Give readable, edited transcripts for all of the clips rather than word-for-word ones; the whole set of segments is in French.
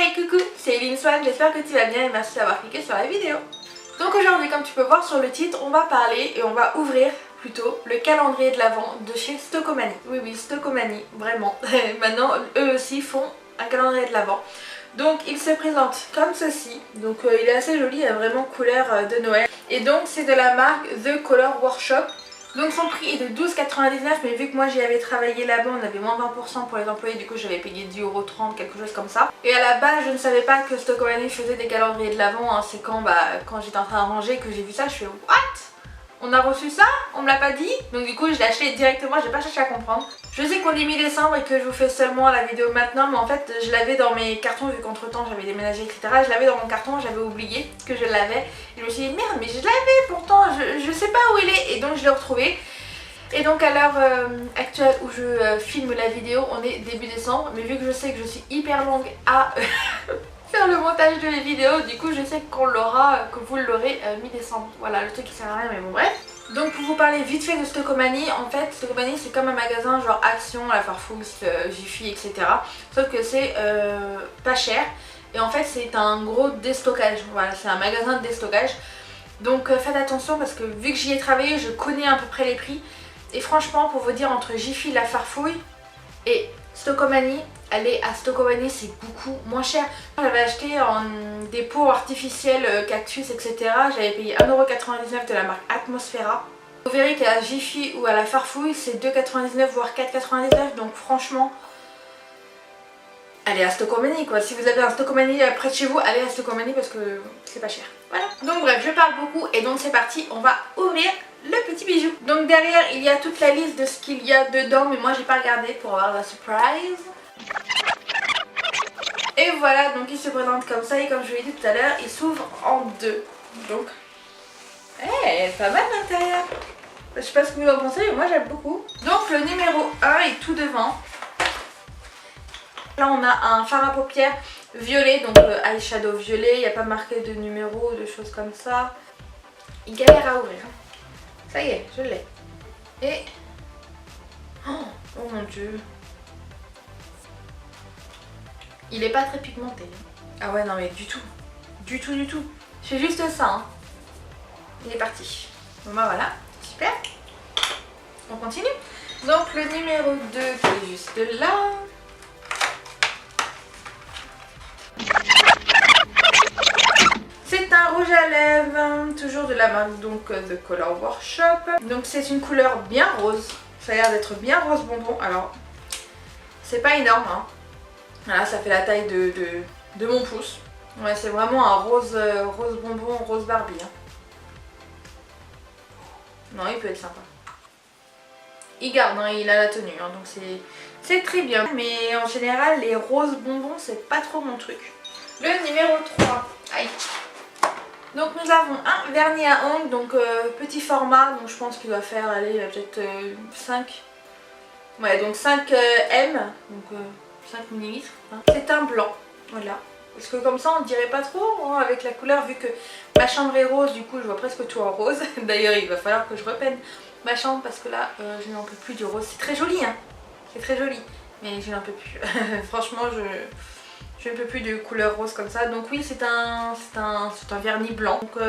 Hey coucou, c'est Eline Swan, j'espère que tu vas bien et merci d'avoir cliqué sur la vidéo. Donc aujourd'hui, comme tu peux voir sur le titre, on va parler et on va ouvrir plutôt le calendrier de l'Avent de chez Stockomanie. Oui, Stockomanie, vraiment. Maintenant, eux aussi font un calendrier de l'Avent. Donc il se présente comme ceci, donc il est assez joli, il a vraiment couleur de Noël. Et donc c'est de la marque The Color Workshop. Donc son prix est de 12,99 €, mais vu que moi j'y avais travaillé là-bas, on avait moins 20% pour les employés, du coup j'avais payé 10,30 €, quelque chose comme ça. Et à la base je ne savais pas que Stockomanie faisait des calendriers de l'Avent, hein. C'est quand j'étais en train de ranger que j'ai vu ça, je fais what? On a reçu ça? On me l'a pas dit? Donc du coup je l'ai acheté directement, j'ai pas cherché à comprendre. Je sais qu'on est mi-décembre et que je vous fais seulement la vidéo maintenant, mais en fait je l'avais dans mes cartons vu qu'entre temps j'avais déménagé etc. Je l'avais dans mon carton, j'avais oublié que je l'avais. Et je me suis dit merde mais je l'avais pourtant, je sais pas où il est, et donc je l'ai retrouvé. Et donc à l'heure actuelle où je filme la vidéo, on est début décembre, mais vu que je sais que je suis hyper longue à faire le montage de les vidéos, du coup je sais qu'on l'aura, que vous l'aurez mi-décembre. Voilà, le truc qui sert à rien, mais bon bref. Donc pour vous parler vite fait de Stockomanie, en fait Stockomanie c'est comme un magasin genre Action, La Farfouille, Jiffy, etc. Sauf que c'est pas cher et en fait c'est un gros déstockage, voilà, c'est un magasin de déstockage. Donc faites attention parce que vu que j'y ai travaillé, je connais à peu près les prix. Et franchement, pour vous dire, entre Jiffy, La Farfouille et Stockomanie, aller à Stockomanie c'est beaucoup moins cher. J'avais acheté en des pots artificiels cactus etc. J'avais payé 1,99 € de la marque Atmosfera. Vous verrez qu'à Jiffy ou à La Farfouille c'est 2,99 € voire 4,99 €. Donc franchement, allez à Stockomanie quoi. Si vous avez un Stockomanie près de chez vous, allez à Stockomanie parce que c'est pas cher. Voilà. Donc bref, je parle beaucoup et donc c'est parti, on va ouvrir le petit bijou. Donc derrière il y a toute la liste de ce qu'il y a dedans, mais moi j'ai pas regardé pour avoir la surprise. Et voilà, donc il se présente comme ça et comme je vous l'ai dit tout à l'heure, il s'ouvre en deux. Donc, pas mal l'intérieur. Je sais pas ce que vous en pensez, mais moi j'aime beaucoup. Donc le numéro 1 est tout devant. Là on a un fard à paupières violet, donc eyeshadow violet, il n'y a pas marqué de numéro, de choses comme ça. Il galère à ouvrir. Ça y est, je l'ai. Et... oh mon dieu. Il est pas très pigmenté. Ah ouais non mais du tout. Du tout. Je fais juste ça. Hein. Il est parti. Bon bah voilà, super. On continue. Donc le numéro 2 qui est juste là. C'est un rouge à lèvres, toujours de la marque donc The Color Workshop. Donc c'est une couleur bien rose. Ça a l'air d'être bien rose bonbon. Alors, c'est pas énorme. Hein. Voilà, ça fait la taille de mon pouce. Ouais, c'est vraiment un rose, rose bonbon, rose Barbie. Hein. Non, il peut être sympa. Il garde, hein, il a la tenue, hein, donc c'est très bien. Mais en général, les roses bonbons, c'est pas trop mon truc. Le numéro 3. Aïe. Donc nous avons un vernis à ongles, donc petit format, donc je pense qu'il doit faire, allez, peut-être 5. Ouais, donc 5 M, donc 5 mm. Hein. C'est un blanc, voilà. Parce que comme ça on dirait pas trop hein, avec la couleur, vu que ma chambre est rose, du coup je vois presque tout en rose. D'ailleurs il va falloir que je repeigne ma chambre parce que là je n'en peux plus du rose. C'est très joli, hein. C'est très joli, mais je n'en peux plus. Franchement je ne peux plus de couleur rose comme ça. Donc oui, c'est un vernis blanc. Donc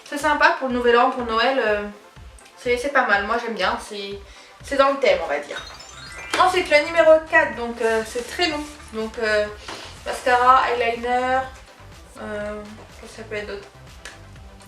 c'est sympa pour le nouvel an, pour Noël. C'est pas mal, moi j'aime bien. C'est dans le thème on va dire. Ensuite le numéro 4, donc c'est très long. Donc mascara, eyeliner, qu'est-ce que ça peut être d'autre?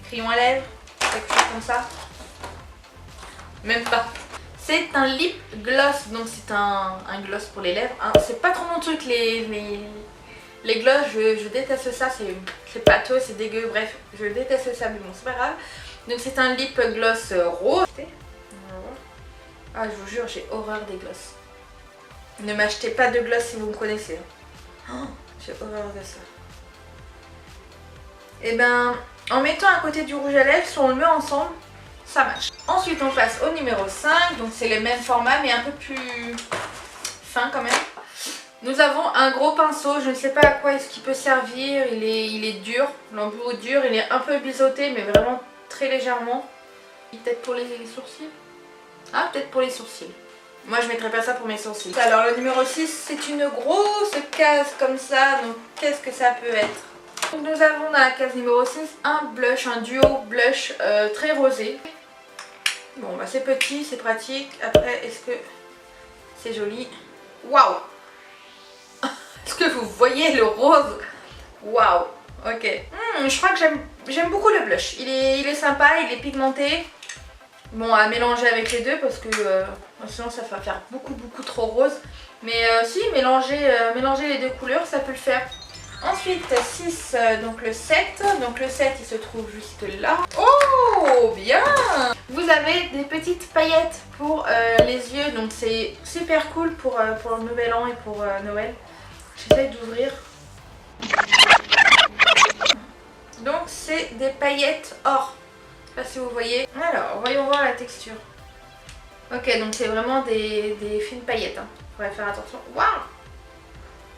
Crayon à lèvres, quelque chose comme ça. Même pas. C'est un lip gloss, donc c'est un gloss pour les lèvres. Hein. C'est pas trop mon truc les gloss, je déteste ça, c'est pâteux, c'est dégueu, bref, je déteste ça, mais bon, c'est pas grave. Donc c'est un lip gloss rose. Ah, je vous jure, j'ai horreur des gloss. Ne m'achetez pas de gloss si vous me connaissez. Oh, j'ai horreur de ça. Et ben, en mettant à côté du rouge à lèvres, si on le met ensemble, ça marche. Ensuite, on passe au numéro 5, donc c'est le même format, mais un peu plus fin quand même. Nous avons un gros pinceau, je ne sais pas à quoi est-ce qu'il peut servir, il est dur, l'embout dur, il est un peu biseauté mais vraiment très légèrement. Peut-être pour les sourcils. Ah, peut-être pour les sourcils. Moi je mettrais pas ça pour mes sourcils. Alors le numéro 6, c'est une grosse case comme ça, donc qu'est-ce que ça peut être? Donc nous avons dans la case numéro 6 un blush, un duo blush très rosé. Bon bah c'est petit, c'est pratique. Après est-ce que c'est joli? Waouh! Est-ce que vous voyez le rose? Waouh! Ok. Je crois que j'aime beaucoup le blush. Il est sympa, il est pigmenté. Bon, à mélanger avec les deux parce que sinon ça va faire beaucoup trop rose. Mais si, mélanger les deux couleurs, ça peut le faire. Ensuite, 6, donc le 7. Donc le 7, il se trouve juste là. Oh, bien! Vous avez des petites paillettes pour les yeux. Donc c'est super cool pour le nouvel an et pour Noël. J'essaie d'ouvrir. Donc c'est des paillettes or. Je sais pas si vous voyez. Alors, voyons voir la texture. Ok, donc c'est vraiment des fines paillettes. Hein. Faudrait faire attention. Waouh!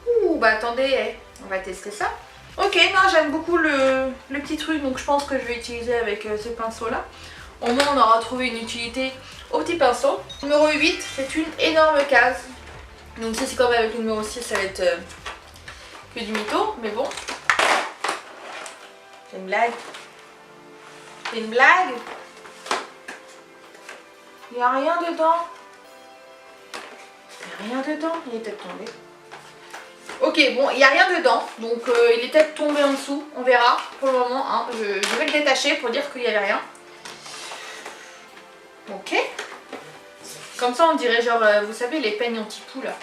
Ouh, bah attendez, on va tester ça. Ok, non, j'aime beaucoup le petit truc, donc je pense que je vais utiliser avec ce pinceau-là. Au moins, on aura trouvé une utilité au petit pinceau. Numéro 8, c'est une énorme case. Donc si c'est comme avec le numéro 6, ça va être que du mytho, mais bon. C'est une blague. C'est une blague. Il n'y a rien dedans. Il n'y a rien dedans. Il est peut-être tombé. Ok, bon, il n'y a rien dedans. Donc il est peut-être tombé en dessous. On verra pour le moment. Hein. Je vais le détacher pour dire qu'il n'y avait rien. Ok. Comme ça, on dirait genre, vous savez, les peignes anti-poux là.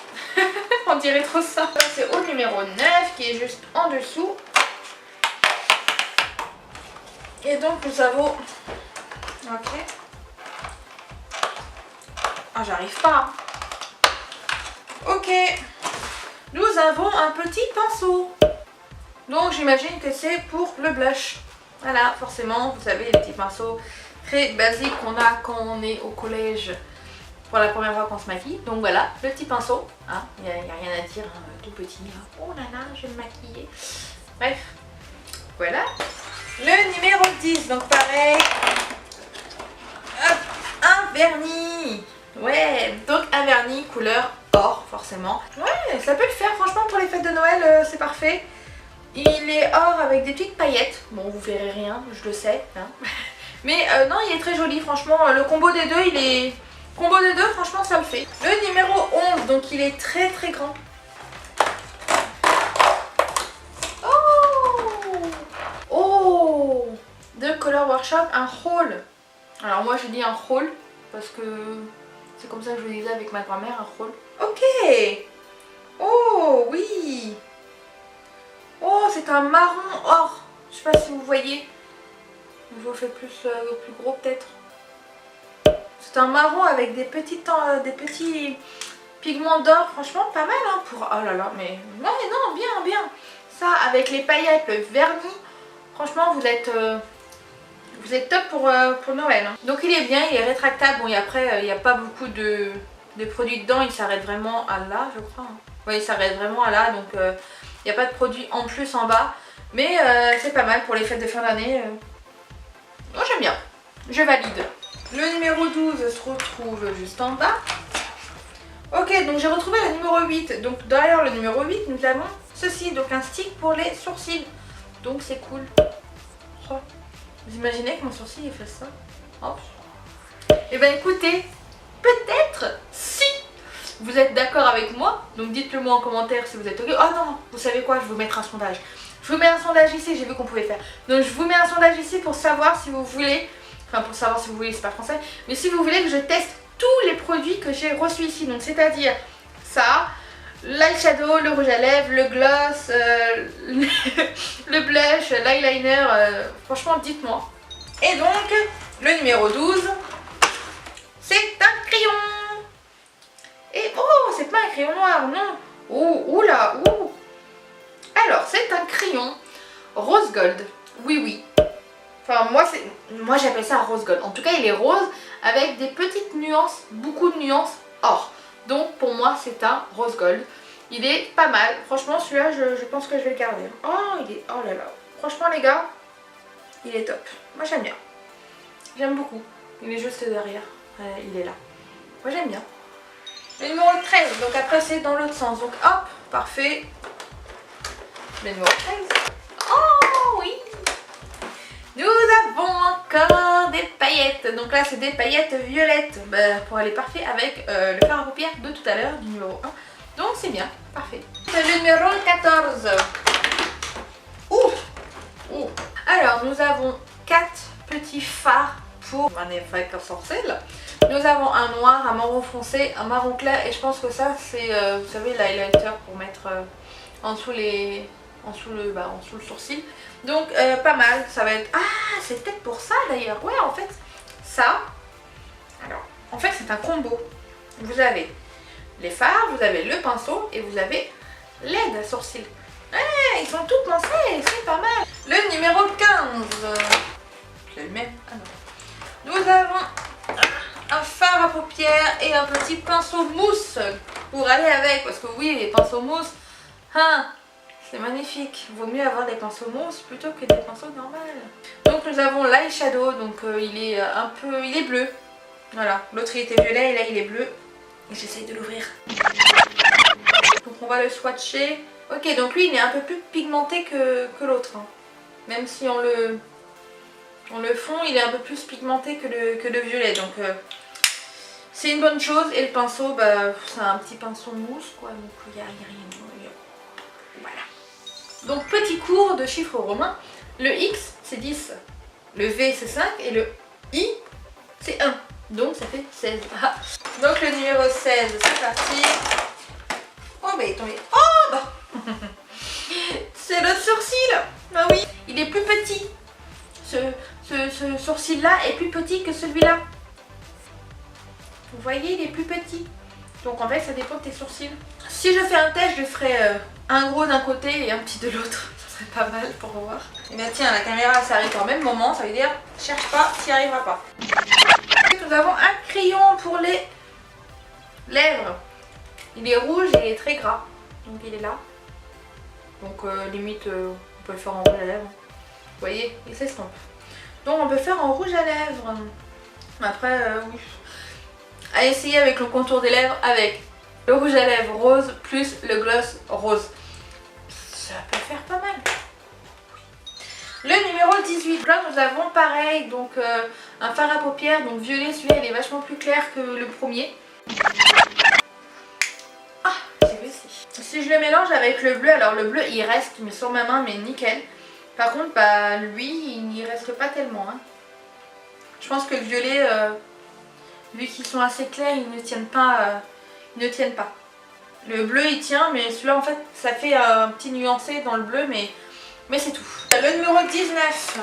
On dirait trop ça. C'est au numéro 9 qui est juste en dessous. Et donc nous avons... Ok. Ah, j'arrive pas. Ok. Nous avons un petit pinceau. Donc j'imagine que c'est pour le blush. Voilà, forcément, vous savez, les petits pinceaux très basiques qu'on a quand on est au collège pour la première fois qu'on se maquille. Donc voilà, le petit pinceau. Hein, il n'y a rien à dire, hein, tout petit. Hein. Oh là là, je vais me maquiller. Bref, voilà. Le numéro 10, donc pareil. Hop, un vernis. Ouais, donc un vernis couleur or, forcément. Ouais, ça peut le faire, franchement, pour les fêtes de Noël, c'est parfait. Il est or avec des petites paillettes. Bon, vous verrez rien, je le sais. Hein. Mais non, il est très joli, franchement. Le combo des deux, il est... Combo des deux, franchement, ça le fait. Le numéro 11, donc il est très grand. Oh, de Color Workshop, un haul. Alors moi je dis un haul parce que c'est comme ça que je le disais avec ma grand-mère, un haul. Ok. Oh oui. Oh, c'est un marron or. Je sais pas si vous voyez. Je vous fais plus gros peut-être. C'est un marron avec des petits pigments d'or. Franchement pas mal hein, pour... Oh là là, mais non, bien. Ça avec les paillettes, le vernis. Franchement vous êtes top pour Noël. Hein. Donc il est bien, il est rétractable. Bon et après il n'y a pas beaucoup de produits dedans. Il s'arrête vraiment à là je crois. Hein. Oui, il s'arrête vraiment à là. Donc il n'y a pas de produits en plus en bas. Mais c'est pas mal pour les fêtes de fin d'année. Moi j'aime bien. Je valide. Le numéro 12 se retrouve juste en bas. Ok, donc j'ai retrouvé le numéro 8. Donc derrière le numéro 8, nous avons ceci. Donc un stick pour les sourcils. Donc c'est cool. Oh. Vous imaginez que mon sourcil il fait ça? Hop. Et ben écoutez, peut-être si vous êtes d'accord avec moi. Donc dites-le moi en commentaire si vous êtes ok. Oh non, vous savez quoi, je vais vous mettre un sondage. Je vous mets un sondage ici, j'ai vu qu'on pouvait faire. Donc je vous mets un sondage ici pour savoir si vous voulez... Enfin pour savoir si vous voulez, c'est pas français. Mais si vous voulez que je teste tous les produits que j'ai reçus ici. Donc c'est-à-dire ça, l'eyeshadow, le rouge à lèvres, le gloss, le blush, l'eyeliner. Franchement dites-moi. Et donc le numéro 12, c'est un crayon. Et oh, c'est pas un crayon noir, non. Oh, oula, ouh. Alors c'est un crayon rose gold. Oui. Enfin moi j'appelle ça rose gold. En tout cas il est rose avec des petites nuances, beaucoup de nuances or. Donc pour moi c'est un rose gold. Il est pas mal. Franchement celui-là je pense que je vais le garder. Oh il est... Oh là là. Franchement les gars, il est top. Moi j'aime bien. J'aime beaucoup. Il est juste derrière. Il est là. Moi j'aime bien. Le numéro 13, donc après c'est dans l'autre sens. Donc hop, parfait. Le numéro 13. Oh oui. Nous avons encore des paillettes. Donc là c'est des paillettes violettes. Pour aller parfait avec le fard à paupières de tout à l'heure du numéro 1. Donc c'est bien, parfait. C'est le numéro 14. Ouh. Alors nous avons 4 petits fards pour un effet sorcelle. Nous avons un noir, un marron foncé, un marron clair et je pense que ça c'est, vous savez, l'highlighter pour mettre en dessous le sourcil. Donc pas mal, ça va être... Ah, c'est peut-être pour ça d'ailleurs. Ouais, en fait, ça... Alors, en fait c'est un combo. Vous avez les fards, vous avez le pinceau et vous avez l'aide à sourcil. Ouais, ils sont tous lancés, c'est pas mal. Le numéro 15. C'est le même. Ah non. Nous avons un fard à paupières et un petit pinceau mousse pour aller avec. Parce que oui, les pinceaux mousse, hein, c'est magnifique. Vaut mieux avoir des pinceaux mousse plutôt que des pinceaux normaux. Donc nous avons l'eyeshadow. Donc il est bleu. Voilà, l'autre il était violet et là il est bleu. Et j'essaye de l'ouvrir. Donc on va le swatcher. Ok, donc lui il est un peu plus pigmenté que l'autre. Hein. Même si on le fond, il est un peu plus pigmenté que le violet. Donc c'est une bonne chose. Et le pinceau, c'est un petit pinceau mousse quoi. Donc il n'y a rien. Voilà. Donc petit cours de chiffres romains. Le X c'est 10. Le V c'est 5. Et le I c'est 1. Donc ça fait 16. Ah. Donc le numéro 16, c'est parti. Oh bah il est tombé. Oh bah c'est le sourcil. Ah oui, il est plus petit. Ce sourcil là est plus petit que celui-là. Vous voyez, il est plus petit. Donc en fait ça dépend de tes sourcils. Si je fais un test, je ferai un gros d'un côté et un petit de l'autre. Ça serait pas mal pour voir. Et bien tiens, la caméra s'arrête au même moment. Ça veut dire cherche pas, tu n'y arriveras pas. Nous avons un crayon pour les lèvres. Il est rouge et il est très gras. Donc il est là. Donc limite on peut le faire en rouge à lèvres. Vous voyez, il s'estompe. Donc on peut faire en rouge à lèvres. Après oui. À essayer avec le contour des lèvres avec le rouge à lèvres rose plus le gloss rose. Ça peut faire pas mal. Le numéro 18. Là nous avons pareil, donc un fard à paupières, donc violet, celui-là il est vachement plus clair que le premier. Ah, j'ai réussi. Si je le mélange avec le bleu, alors le bleu il reste mais sur ma main mais nickel. Par contre lui il n'y reste pas tellement. Hein. Je pense que le violet, vu qu'ils sont assez clairs, ils ne tiennent pas. Le bleu il tient mais celui-là en fait ça fait un petit nuancé dans le bleu mais c'est tout. Le numéro 19.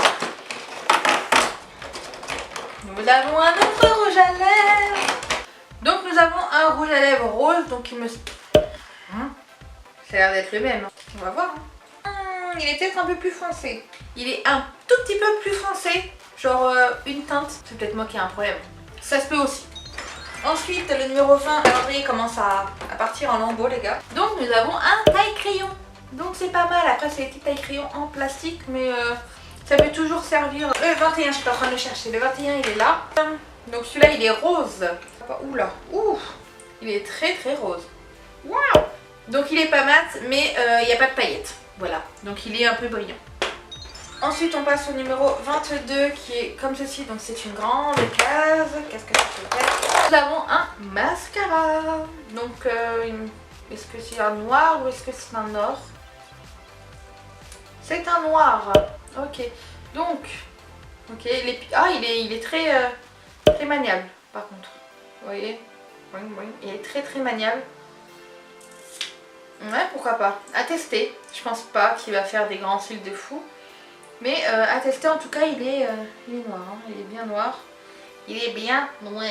Nous avons un autre rouge à lèvres. Donc nous avons un rouge à lèvres rose. Donc il me... Ça a l'air d'être le même. On va voir. Il est peut-être un peu plus foncé. Il est un tout petit peu plus foncé. Genre une teinte. C'est peut-être moi qui ai un problème. Ça se peut aussi. Ensuite le numéro 20. Le calendrier commence à partir en lambeaux les gars. Donc nous avons un taille-crayon. Donc c'est pas mal, après c'est des petits taille-crayons en plastique mais ça peut toujours servir. Le 21, je suis en train de le chercher, le 21 il est là. Donc celui-là il est rose. Oula, il est très très rose. Waouh. Donc il est pas mat mais il n'y a pas de paillettes. Voilà, donc il est un peu brillant. Ensuite on passe au numéro 22 qui est comme ceci, donc c'est une grande case. Qu'est-ce que je peux faire? Nous avons un mascara. Donc est-ce que c'est un noir ou est-ce que c'est un or? C'est un noir. Ok. Donc, ok. Il est très, très maniable par contre. Vous voyez? Il est très très maniable. Ouais, pourquoi pas. À tester. Je pense pas qu'il va faire des grands cils de fou. Mais à tester en tout cas, il est noir. Hein. Il est bien noir. Il est bien noir.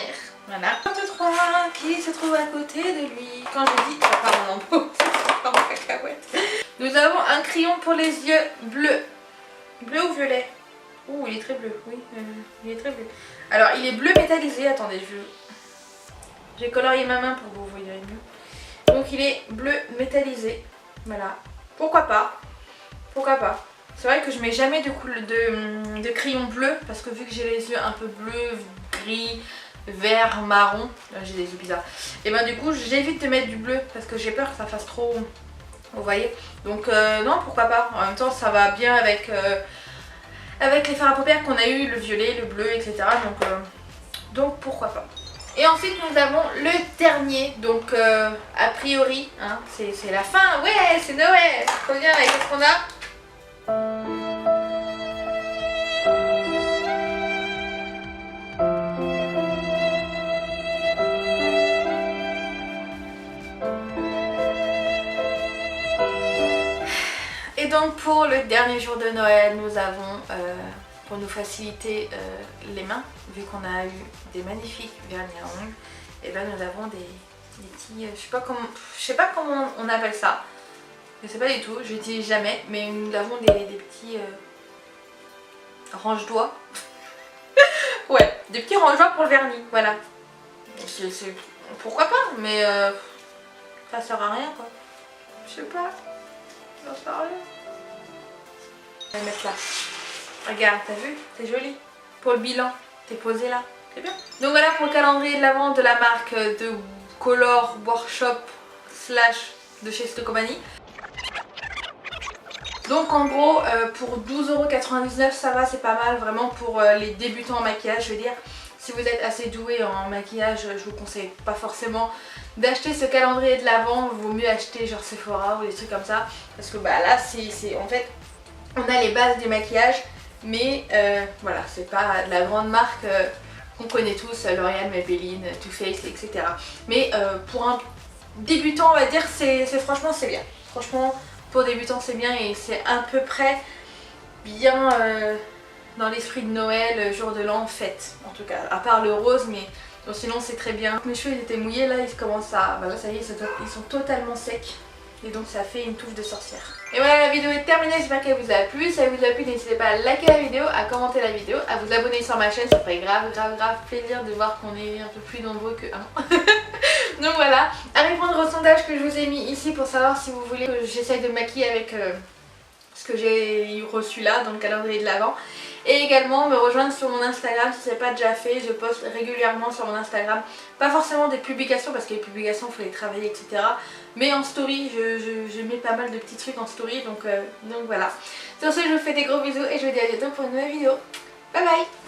Voilà. 23 qui se trouve à côté de lui. Quand je dis, ça part en lambeau, ça part en cacahuète. Nous avons un crayon pour les yeux bleu. Bleu ou violet? Ouh, il est très bleu. Oui, il est très bleu. Alors, il est bleu métallisé. Attendez, j'ai colorié ma main pour que vous voyez mieux. Donc, il est bleu métallisé. Voilà. Pourquoi pas? Pourquoi pas? C'est vrai que je mets jamais de crayon bleu parce que vu que j'ai les yeux un peu bleus, gris, vert marron. Là j'ai des yeux bizarres. Et ben du coup j'évite de mettre du bleu parce que j'ai peur que ça fasse trop, vous voyez. Donc non, pourquoi pas. En même temps ça va bien avec les fards à paupières qu'on a eu, le violet, le bleu, etc. Donc pourquoi pas. Et ensuite nous avons le dernier, donc a priori, hein, c'est la fin, ouais c'est Noël, trop bien, et qu'est-ce qu'on a? Et donc pour le dernier jour de Noël, nous avons, pour nous faciliter les mains, vu qu'on a eu des magnifiques vernis à ongles, et là nous avons des petits, je sais pas comment on appelle ça, je sais pas du tout, je l'utilise jamais, mais nous avons des petits range-doigts. Ouais, des petits range-doigts pour le vernis, voilà. Pourquoi pas, mais ça sert à rien quoi. Je sais pas, ça sert à rien. Je vais mettre là. Regarde, t'as vu? C'est joli. Pour le bilan, t'es posé là. C'est bien. Donc voilà pour le calendrier de l'avant de la marque de Color Workshop / de chez Stocomanie. Donc en gros pour 12,99 € ça va, c'est pas mal vraiment pour les débutants en maquillage. Je veux dire, si vous êtes assez doué en maquillage, je vous conseille pas forcément d'acheter ce calendrier de l'avant. Vaut mieux acheter genre Sephora ou des trucs comme ça. Parce que bah là c'est en fait, on a les bases du maquillage. Mais voilà, c'est pas de la grande marque qu'on connaît tous, L'Oréal, Maybelline, Too Faced, etc. Mais pour un débutant on va dire, franchement c'est bien. Franchement pour débutant c'est bien et c'est à peu près bien dans l'esprit de Noël, jour de l'an, fête en tout cas. À part le rose, mais donc, sinon c'est très bien. Mes cheveux ils étaient mouillés, là ils commencent à... Bah là ça y est, ils sont totalement secs. Et donc ça fait une touffe de sorcière. Et voilà, la vidéo est terminée, j'espère qu'elle vous a plu. Si elle vous a plu, n'hésitez pas à liker la vidéo, à commenter la vidéo, à vous abonner sur ma chaîne. Ça ferait grave plaisir de voir qu'on est un peu plus nombreux que 1. Donc voilà, à répondre au sondage que je vous ai mis ici pour savoir si vous voulez que j'essaye de maquiller avec ce que j'ai reçu là dans le calendrier de l'avant. Et également me rejoindre sur mon Instagram si ce n'est pas déjà fait. Je poste régulièrement sur mon Instagram, pas forcément des publications parce que les publications il faut les travailler, etc. Mais en story, je mets pas mal de petits trucs en story, donc voilà. Sur ce, je vous fais des gros bisous et je vous dis à bientôt pour une nouvelle vidéo. Bye bye.